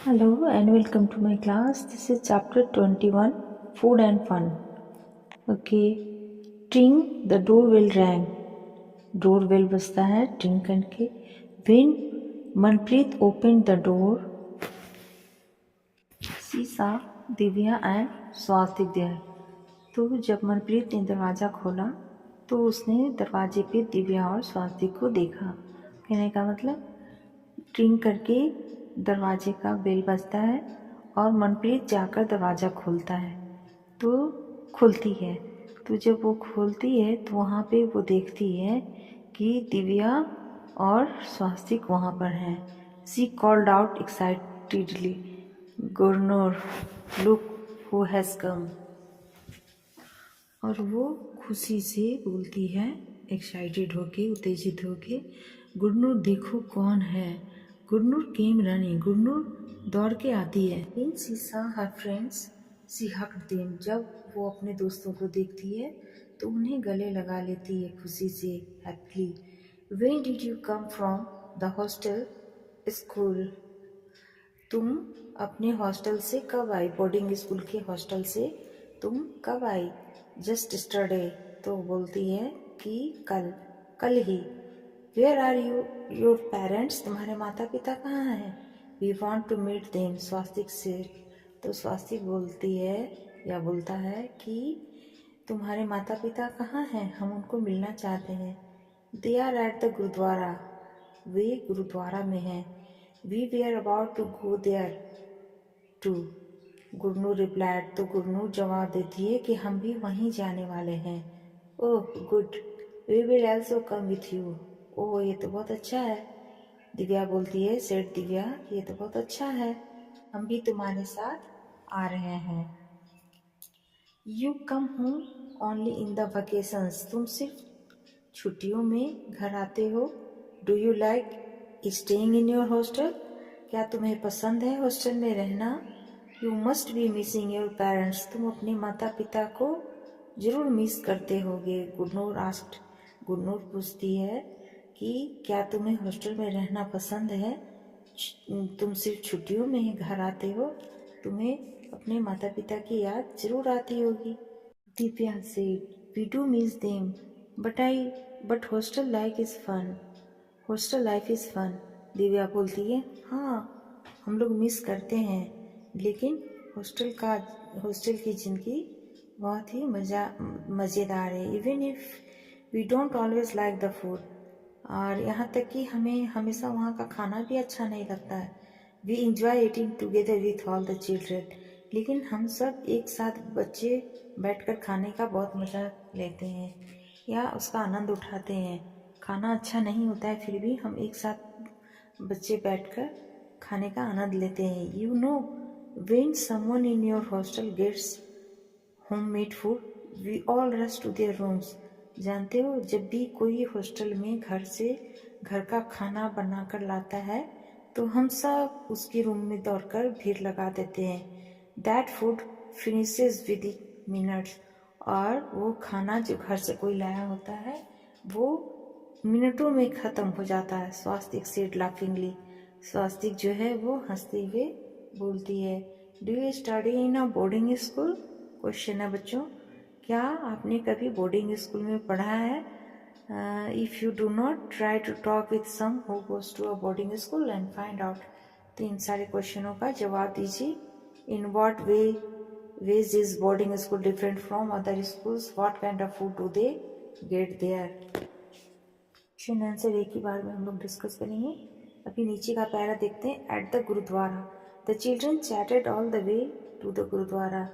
Hello and welcome to my class. This is chapter 21 Food and Fun. Okay. Ting, the doorbell rang. Doorbell बजता है टिंग करके. When Manpreet opened the door, she saw Divya and Swastik there. तो जब मनप्रीत ने दरवाज़ा खोला तो उसने दरवाजे पे दिव्या और स्वास्तिक को देखा. कहने का मतलब ट्रिंग करके दरवाजे का बेल बजता है और मनप्रीत जाकर दरवाज़ा खोलता है तो खुलती है. तो जब वो खोलती है तो वहाँ पे वो देखती है कि दिव्या और स्वास्तिक वहाँ पर हैं. She called out excitedly, Gurnoor, look who has come. और वो खुशी से बोलती है, एक्साइटेड होके, उत्तेजित होके, गुरनूर देखो कौन है. गुरनूर केम रनिंग, गुरनूर दौड़ के आती है. In she saw her friends she hugged them. जब वो अपने दोस्तों को देखती है तो उन्हें गले लगा लेती है खुशी से, happily. When did you come from the hostel school. तुम अपने हॉस्टल से कब आई, बोर्डिंग स्कूल के हॉस्टल से तुम कब आई. Just yesterday. तो बोलती है कि कल ही. Where are you your parents. तुम्हारे माता पिता कहाँ हैं. We want to meet them, Swastik से. तो स्वास्तिक बोलती है या बोलता है कि तुम्हारे माता पिता कहाँ हैं, हम उनको मिलना चाहते हैं. They are at the gurdwara. वे गुरुद्वारा में हैं. We were about to go there too. Gurnoor replied. तो गुरनूर जवाब देती है कि हम भी वहीं जाने वाले हैं. Oh good, we will also come with you. Oh ये तो बहुत अच्छा है. दिव्या बोलती है, सेठ दिव्या, ये तो बहुत अच्छा है, हम भी तुम्हारे साथ आ रहे हैं. You come home only in the vacations. तुम सिर्फ छुट्टियों में घर आते हो. Do you like staying in your hostel. क्या तुम्हें पसंद है हॉस्टल में रहना. You must be missing your parents. तुम अपने माता पिता को जरूर मिस करते होगे. गुरनूर आस्क्ड. गुरनूर पूछती है कि क्या तुम्हें हॉस्टल में रहना पसंद है. तुम सिर्फ छुट्टियों में ही घर आते हो, तुम्हें अपने माता पिता की याद जरूर आती होगी. Divya said, we do miss them but hostel life is fun. Hostel life is fun. Divya बोलती है, हाँ हम लोग मिस करते हैं, लेकिन हॉस्टल की ज़िंदगी बहुत ही मज़ेदार है. Even if we don't always like the food. और यहाँ तक कि हमें हमेशा वहाँ का खाना भी अच्छा नहीं लगता है. We enjoy eating together with all the children. लेकिन हम सब एक साथ बच्चे बैठकर खाने का बहुत मज़ा लेते हैं या उसका आनंद उठाते हैं. खाना अच्छा नहीं होता है फिर भी हम एक साथ बच्चे बैठकर खाने का आनंद लेते हैं. You know when someone in your hostel gets homemade food we all rush to their rooms. जानते हो, जब भी कोई हॉस्टल में घर का खाना बनाकर लाता है तो हम सब उसके रूम में दौड़कर भीड़ लगा देते हैं. That food finishes with minutes. और वो खाना जो घर से कोई लाया होता है वो मिनटों में ख़त्म हो जाता है. स्वास्तिक सेड लाफिंगली. स्वास्तिक जो है वो हंसते हुए बोलती है, do you study in a boarding school. Question है बच्चों, क्या आपने कभी बोर्डिंग स्कूल में पढ़ा है. If you do not try to talk with some who goes to a boarding school and find out. तो इन सारे क्वेश्चनों का जवाब दीजिए. In what ways is boarding school different from other schools. What kind of food do they get there. Question answer एक ही बार में हम लोग डिस्कस करेंगे. अभी नीचे का पैरा देखते हैं. At the gurdwara the children chatted all the way to the gurdwara.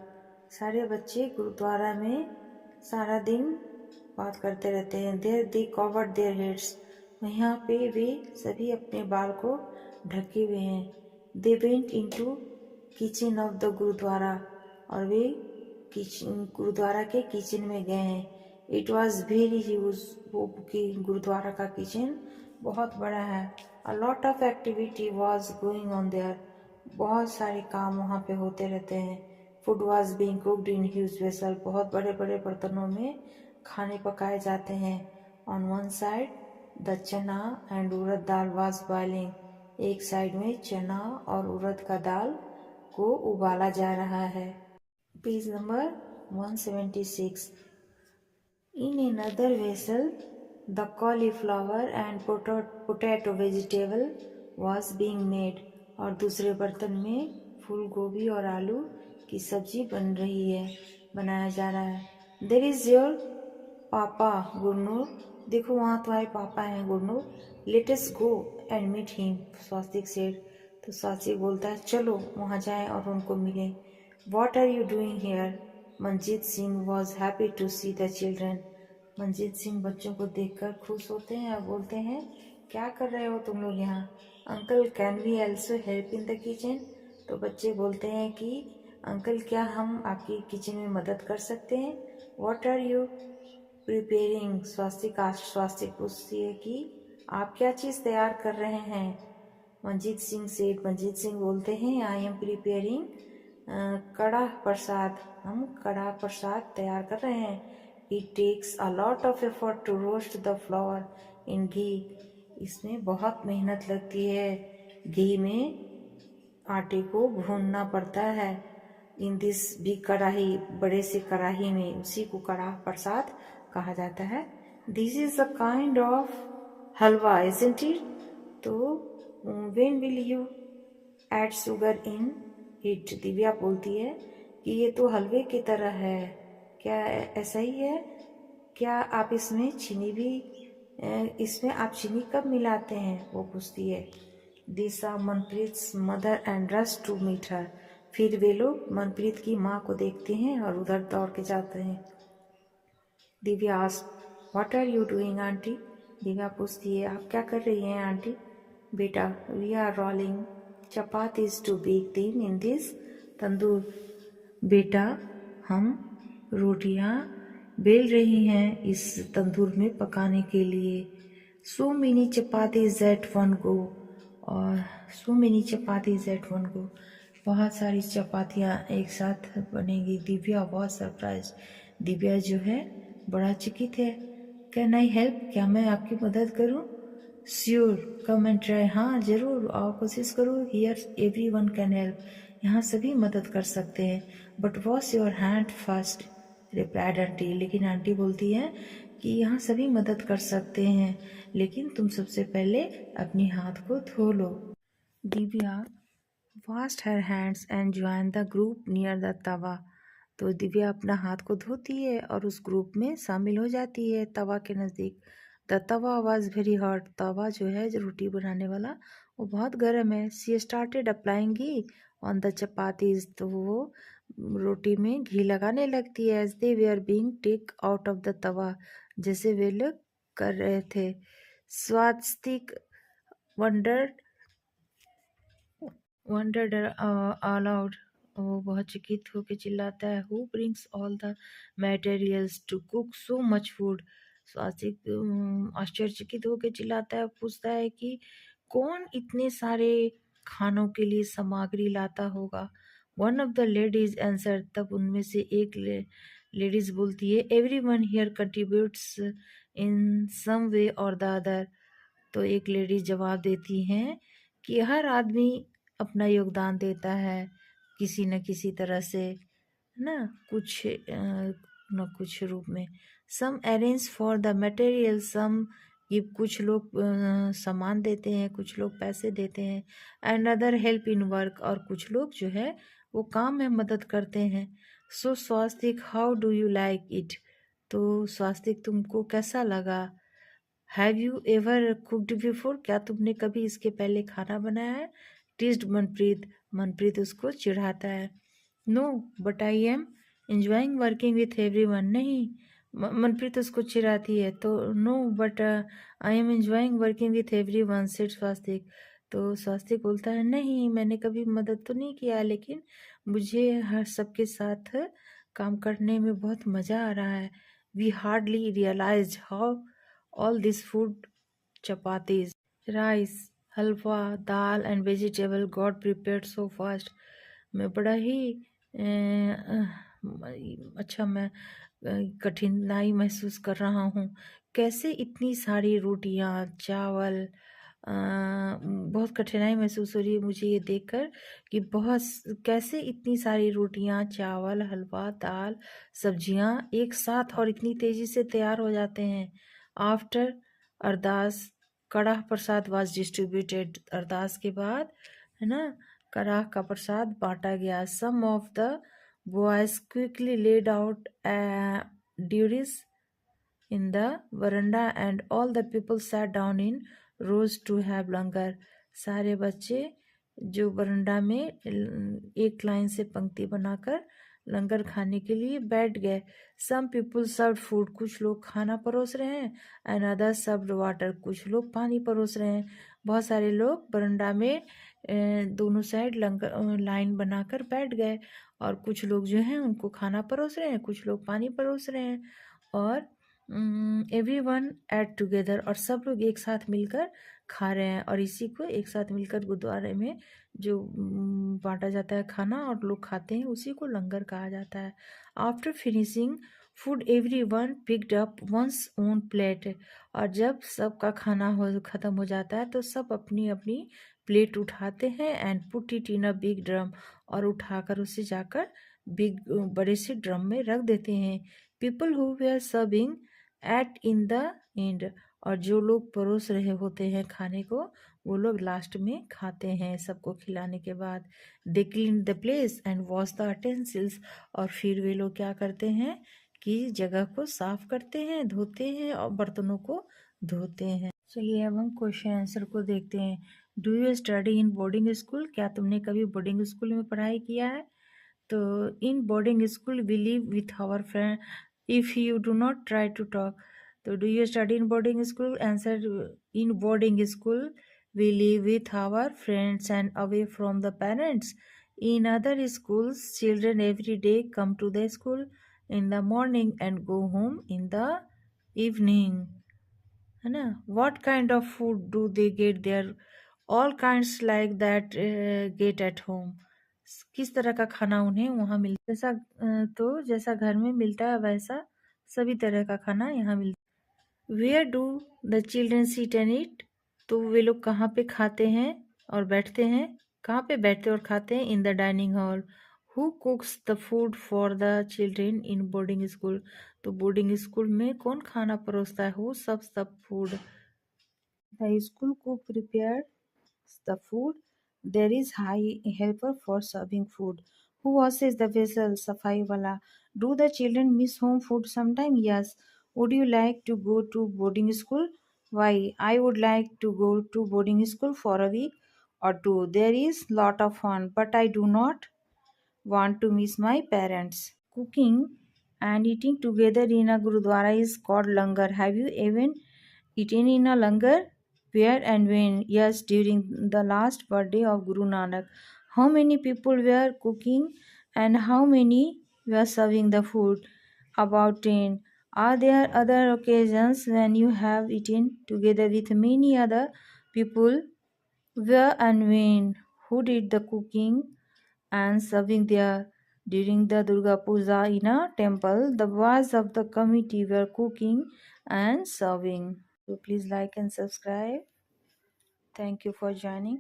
सारे बच्चे गुरुद्वारा में सारा दिन बात करते रहते हैं. There they covered their heads. यहाँ पे वे सभी अपने बाल को ढके हुए हैं. They went into kitchen of the gurdwara. और वे गुरुद्वारा के किचन में गए हैं. It was very huge. वो गुरुद्वारा का किचन बहुत बड़ा है. A lot of activity was going on there. बहुत सारे काम वहाँ पे होते रहते हैं. Food was being cooked in huge vessel. बहुत बड़े बड़े बर्तनों में खाने पकाए जाते हैं. On one side the chana and urad dal was boiling. एक साइड में चना और उड़द का दाल को उबाला जा रहा है। Page number 176। In another vessel, the cauliflower and potato vegetable was being made. और दूसरे बर्तन में फूल गोभी और आलू की सब्जी बन रही है, बनाया जा रहा है। There is your पापा गुरनूर, देखो वहाँ तुम्हारे पापा हैं Gurnoor. Let us go and meet him, Swastik said। तो स्वास्तिक बोलता है चलो वहाँ जाएं और उनको मिलें। What are you doing here? Manjeet Singh was happy to see the children। Manjeet Singh बच्चों को देखकर खुश होते हैं और बोलते हैं क्या कर रहे हो तुम लोग यहाँ? Uncle can we also help in the kitchen? तो बच्चे बोलते हैं कि अंकल क्या हम आपकी किचन में मदद कर सकते हैं? What are you preparing? Swastik पूछती है कि आप क्या चीज़ तैयार कर रहे हैं? मंजीत सिंह सेठ, मंजीत सिंह बोलते हैं आई एम प्रिपेयरिंग कड़ा प्रसाद, हम कड़ा प्रसाद तैयार कर रहे हैं। It takes a lot of effort to roast the flour in ghee, इसमें बहुत मेहनत लगती है, घी में आटे को भूनना पड़ता है। इन दिस बिग कढ़ाई, बड़े से कढ़ाई में, उसी को कड़ा प्रसाद कहा जाता है। This is a kind of halwa isn't it? तो when will you add sugar in it? Divya बोलती है कि ये तो हलवे की तरह है, क्या ऐसा ही है? क्या आप इसमें चीनी भी, इसमें आप चीनी कब मिलाते हैं? वो पूछती है। This are Manpreet mother and rush to meet her. फिर वे लोग मनप्रीत की माँ को देखते हैं और उधर दौड़ के जाते हैं। Divya ask what are you doing aunty? Divya पूछती है आप क्या कर रही हैं आंटी? बेटा we are rolling chapatis to bake them in this tandoor. बेटा हम रोटियां बेल रही हैं इस तंदूर में पकाने के लिए। So many chapatis at one go, और so many chapatis at one go, बहुत सारी चपातियाँ एक साथ बनेगी। दिव्या बहुत सरप्राइज, दिव्या जो है बड़ा चकित है। Can I help? क्या मैं आपकी मदद करूं? श्योर कम एंड ट्राई, हाँ जरूर आओ कोशिश करो। Here every one can help, यहाँ सभी मदद कर सकते हैं। But wash your hand first, replied aunty, लेकिन आंटी बोलती है कि यहाँ सभी मदद कर सकते हैं, लेकिन तुम सबसे पहले अपनी हाथ को धो लो। Divya washed her hands and joined the group near the तवा। तो दिव्या अपना हाथ को धोती है और उस ग्रुप में शामिल हो जाती है तवा के नज़दीक। The tawa was very hot, तवा जो है जो रोटी बनाने वाला वो बहुत गर्म है। She started applying ghee on the chapatis, तो वो रोटी में घी लगाने लगती है। As they were being take out of the tawa, जैसे वे लोग कर रहे थे। स्वास्तिक वंडर्ड अलाउड, वो बहुत चकित होकर चिल्लाता है। Who brings all the materials to cook so much food? Swastik आश्चर्यचकित होकर चिल्लाता है, पूछता है कि कौन इतने सारे खानों के लिए सामग्री लाता होगा? One of the ladies answer, तब उनमें से एक लेडीज बोलती है एवरी वन हियर कंट्रीब्यूट्स इन सम वे और द अदर। तो एक लेडीज जवाब देती हैं कि हर आदमी अपना योगदान देता है किसी न किसी तरह से, है ना, कुछ न कुछ रूप में। सम अरेंज फॉर द मटेरियल, सम ये कुछ लोग सामान देते हैं, कुछ लोग पैसे देते हैं। And other help in work, और कुछ लोग जो है वो काम में मदद करते हैं। So Swastik how do you like it? तो स्वास्तिक तुमको कैसा लगा? Have you ever cooked before? क्या तुमने कभी इसके पहले खाना बनाया है? टीज्ड मनप्रीत, मनप्रीत उसको चिढ़ाता है। No but I am enjoying working with everyone, नहीं मनप्रीत उसको चिढ़ाती है। तो no but I am enjoying working with everyone said Swastik. तो स्वास्तिक बोलता है नहीं मैंने कभी मदद तो नहीं किया, लेकिन मुझे हर सबके साथ काम करने में बहुत मज़ा आ रहा है। We hardly realize how all this food, chapatis, rice, halwa, dal and vegetable got prepared so fast. मैं बड़ा ही अच्छा मैं कठिनाई महसूस कर रहा हूँ। कैसे इतनी सारी रोटियाँ, चावल बहुत कठिनाई महसूस हो रही है मुझे ये देखकर कि कैसे इतनी सारी रोटियां, चावल, हलवा, दाल, सब्जियां एक साथ और इतनी तेजी से तैयार हो जाते हैं। After Ardas Karah Prasad was distributed. अरदास के बाद है ना, कड़ाह का प्रसाद बांटा गया। Some of the boys quickly laid out durries in the veranda and all the people sat down in rows to have लंगर। सारे बच्चे जो वरंडा में एक लाइन से पंक्ति बनाकर लंगर खाने के लिए बैठ गए। सम पीपल सर्व फूड, कुछ लोग खाना परोस रहे हैं। एंड अदर सर्व वाटर, कुछ लोग पानी परोस रहे हैं। बहुत सारे लोग वरंडा में दोनों साइड लंगर लाइन बनाकर बैठ गए और कुछ लोग जो हैं उनको खाना परोस रहे हैं, कुछ लोग पानी परोस रहे हैं। और एवरीवन एट टुगेदर, और सब लोग एक साथ मिलकर खा रहे हैं। और इसी को एक साथ मिलकर गुरुद्वारे में जो बांटा जाता है खाना और लोग खाते हैं, उसी को लंगर कहा जाता है। After finishing food everyone picked up one's own plate, और जब सबका खाना खत्म हो जाता है तो सब अपनी अपनी प्लेट उठाते हैं। And put it in a big drum, और उठाकर उसे जाकर बड़े से ड्रम में रख देते हैं। People who were serving at in the end, और जो लोग परोस रहे होते हैं खाने को, वो लोग लास्ट में खाते हैं सबको खिलाने के बाद। They clean the place and wash the utensils, और फिर वे लोग क्या करते हैं कि जगह को साफ करते हैं, धोते हैं और बर्तनों को धोते हैं। चलिए अब हम क्वेश्चन आंसर को देखते हैं। Do you study in boarding school, क्या तुमने कभी बोर्डिंग स्कूल में पढ़ाई किया है? तो in boarding school we live with our friend if you do not try to talk. So do you study in boarding school? Answer, in boarding school we live with our friends and away from the parents. In other schools children every day come to the school in the morning and go home in the evening, है ना? What kind of food do they get there? All kinds like that get at home. किस तरह का खाना उन्हें वहाँ मिलता है? जैसा घर में मिलता है वैसा सभी तरह का खाना यहाँ मिलता है। Where do the children sit and eat, तो वे लोग कहाँ पे खाते हैं और बैठते हैं? कहाँ पे बैठते और खाते हैं? In the dining hall. Who कुक्स the food for the children in boarding school, तो बोर्डिंग स्कूल में कौन खाना परोसता है? Who serves the food? The school cook prepare the food. There is high helper for serving food. Who washes the vessel? Safai wala. Do the children miss home food sometime? Yes. Would you like to go to boarding school? Why? I would like to go to boarding school for a week or two. There is lot of fun, but I do not want to miss my parents. Cooking and eating together in a gurudwara is called langar. Have you even eaten in a langar? Where and when? Yes, during the last birthday of Guru Nanak. How many people were cooking and how many were serving the food? About 10. Are there other occasions when you have eaten together with many other people? Where and when? Who did the cooking and serving there? During the Durga Puja in a temple, the boys of the committee were cooking and serving. So please like and subscribe. Thank you for joining.